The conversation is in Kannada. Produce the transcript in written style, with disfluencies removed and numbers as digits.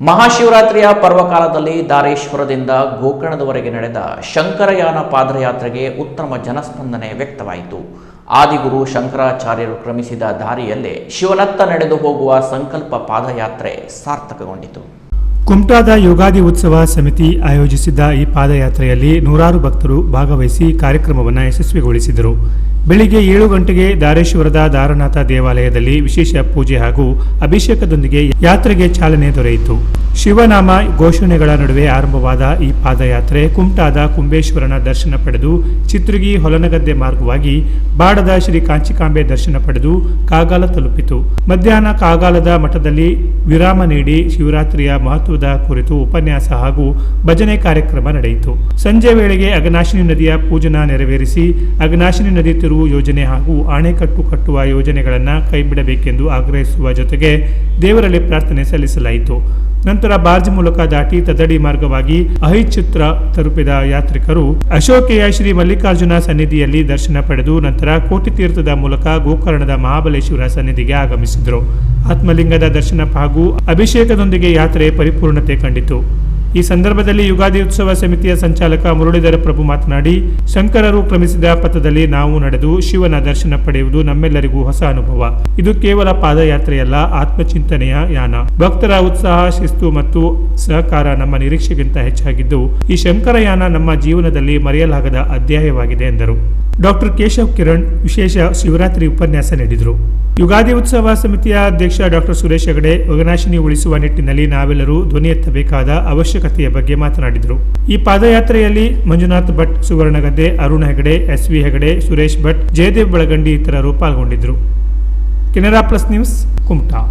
ಮಹಾಶಿವರಾತ್ರಿಯ ಪರ್ವಕಾಲದಲ್ಲಿ ದಾರೇಶ್ವರದಿಂದ ಗೋಕರ್ಣದವರೆಗೆ ನಡೆದ ಶಂಕರಯಾನ ಪಾದಯಾತ್ರೆಗೆ ಉತ್ತಮ ಜನಸ್ಪಂದನೆ ವ್ಯಕ್ತವಾಯಿತು. ಆದಿಗುರು ಶಂಕರಾಚಾರ್ಯರು ಕ್ರಮಿಸಿದ ದಾರಿಯಲ್ಲೇ ಶಿವನತ್ತ ನಡೆದು ಹೋಗುವ ಸಂಕಲ್ಪ ಪಾದಯಾತ್ರೆ ಸಾರ್ಥಕಗೊಂಡಿತು. ಕುಮಟಾದ ಯುಗಾದಿ ಉತ್ಸವ ಸಮಿತಿ ಆಯೋಜಿಸಿದ್ದ ಈ ಪಾದಯಾತ್ರೆಯಲ್ಲಿ ನೂರಾರು ಭಕ್ತರು ಭಾಗವಹಿಸಿ ಕಾರ್ಯಕ್ರಮವನ್ನು ಯಶಸ್ವಿಗೊಳಿಸಿದರು. ಬೆಳಿಗ್ಗೆ 7 ಗಂಟೆಗೆ ದಾರೇಶ್ವರದ ದಾರನಾಥ ದೇವಾಲಯದಲ್ಲಿ ವಿಶೇಷ ಪೂಜೆ ಹಾಗೂ ಅಭಿಷೇಕದೊಂದಿಗೆ ಯಾತ್ರೆಗೆ ಚಾಲನೆ ದೊರೆಯಿತು. ಶಿವನಾಮ ಘೋಷಣೆಗಳ ನಡುವೆ ಆರಂಭವಾದ ಈ ಪಾದಯಾತ್ರೆ ಕುಮಟಾದ ಕುಂಬೇಶ್ವರನ ದರ್ಶನ ಪಡೆದು ಚಿತ್ರಗಿ ಹೊಲನಗದ್ದೆ ಮಾರ್ಗವಾಗಿ ಬಾಡದ ಶ್ರೀ ಕಾಂಚಿಕಾಂಬೆ ದರ್ಶನ ಪಡೆದು ಕಾಗಾಲ ತಲುಪಿತು. ಮಧ್ಯಾಹ್ನ ಕಾಗಾಲದ ಮಠದಲ್ಲಿ ವಿರಾಮ ನೀಡಿ ಶಿವರಾತ್ರಿಯ ಮಹತ್ವದ ಕುರಿತು ಉಪನ್ಯಾಸ ಹಾಗೂ ಭಜನೆ ಕಾರ್ಯಕ್ರಮ ನಡೆಯಿತು. ಸಂಜೆ ವೇಳೆಗೆ ಅಘನಾಶಿನಿ ನದಿಯ ಪೂಜನ ನೆರವೇರಿಸಿ ಅಘನಾಶಿನಿ ನದಿ ತಿರುವು ಯೋಜನೆ ಹಾಗೂ ಅಣೆಕಟ್ಟು ಕಟ್ಟುವ ಯೋಜನೆಗಳನ್ನು ಕೈಬಿಡಬೇಕೆಂದು ಆಗ್ರಹಿಸುವ ಜೊತೆಗೆ ದೇವರಲ್ಲಿ ಪ್ರಾರ್ಥನೆ ಸಲ್ಲಿಸಲಾಯಿತು. ನಂತರ ಬಾರ್ಜ್ ಮೂಲಕ ದಾಟಿ ತದಡಿ ಮಾರ್ಗವಾಗಿ ಅಹಿಚಿತ್ರ ತಲುಪಿದ ಯಾತ್ರಿಕರು ಅಶೋಕೆಯ ಶ್ರೀ ಮಲ್ಲಿಕಾರ್ಜುನ ಸನ್ನಿಧಿಯಲ್ಲಿ ದರ್ಶನ ಪಡೆದು ನಂತರ ಕೋಟಿ ತೀರ್ಥದ ಮೂಲಕ ಗೋಕರ್ಣದ ಮಹಾಬಲೇಶ್ವರ ಸನ್ನಿಧಿಗೆ ಆಗಮಿಸಿದರು. ಆತ್ಮಲಿಂಗದ ದರ್ಶನ ಹಾಗೂ ಅಭಿಷೇಕದೊಂದಿಗೆ ಯಾತ್ರೆ ಪರಿಪೂರ್ಣತೆ ಕಂಡಿತು. ಈ ಸಂದರ್ಭದಲ್ಲಿ ಯುಗಾದಿ ಉತ್ಸವ ಸಮಿತಿಯ ಸಂಚಾಲಕ ಮುರಳೀಧರ ಪ್ರಭು ಮಾತನಾಡಿ, ಶಂಕರರು ಕ್ರಮಿಸಿದ ಪಥದಲ್ಲಿ ನಾವು ನಡೆದು ಶಿವನ ದರ್ಶನ ಪಡೆಯುವುದು ನಮ್ಮೆಲ್ಲರಿಗೂ ಹೊಸ ಅನುಭವ. ಇದು ಕೇವಲ ಪಾದಯಾತ್ರೆಯಲ್ಲ, ಆತ್ಮಚಿಂತನೆಯ ಯಾನ. ಭಕ್ತರ ಉತ್ಸಾಹ, ಶಿಸ್ತು ಮತ್ತು ಸಹಕಾರ ನಮ್ಮ ನಿರೀಕ್ಷೆಗಿಂತ ಹೆಚ್ಚಾಗಿದ್ದು ಈ ಶಂಕರಯಾನ ನಮ್ಮ ಜೀವನದಲ್ಲಿ ಮರೆಯಲಾಗದ ಅಧ್ಯಾಯವಾಗಿದೆ ಎಂದರು. ಡಾಕ್ಟರ್ ಕೇಶವ್ ಕಿರಣ್ ವಿಶೇಷ ಶಿವರಾತ್ರಿ ಉಪನ್ಯಾಸ ನೀಡಿದರು. ಯುಗಾದಿ ಉತ್ಸವ ಸಮಿತಿಯ ಅಧ್ಯಕ್ಷ ಡಾಕ್ಟರ್ ಸುರೇಶ್ ಹೆಗಡೆ ಅಘನಾಶಿನಿ ಉಳಿಸುವ ನಿಟ್ಟಿನಲ್ಲಿ ನಾವೆಲ್ಲರೂ ಧ್ವನಿ ಎತ್ತಬೇಕಾದ ಅವಶ್ಯಕತೆಯ ಬಗ್ಗೆ ಮಾತನಾಡಿದರು. ಈ ಪಾದಯಾತ್ರೆಯಲ್ಲಿ ಮಂಜುನಾಥ್ ಭಟ್, ಸುವರ್ಣಗದ್ದೆ, ಅರುಣ್ ಹೆಗಡೆ, SV ಹೆಗಡೆ, ಸುರೇಶ್ ಭಟ್, ಜಯದೇವ್ ಬಳಗಂಡಿ ಇತರರು ಪಾಲ್ಗೊಂಡಿದ್ದರು. Canara plus news, Kumta.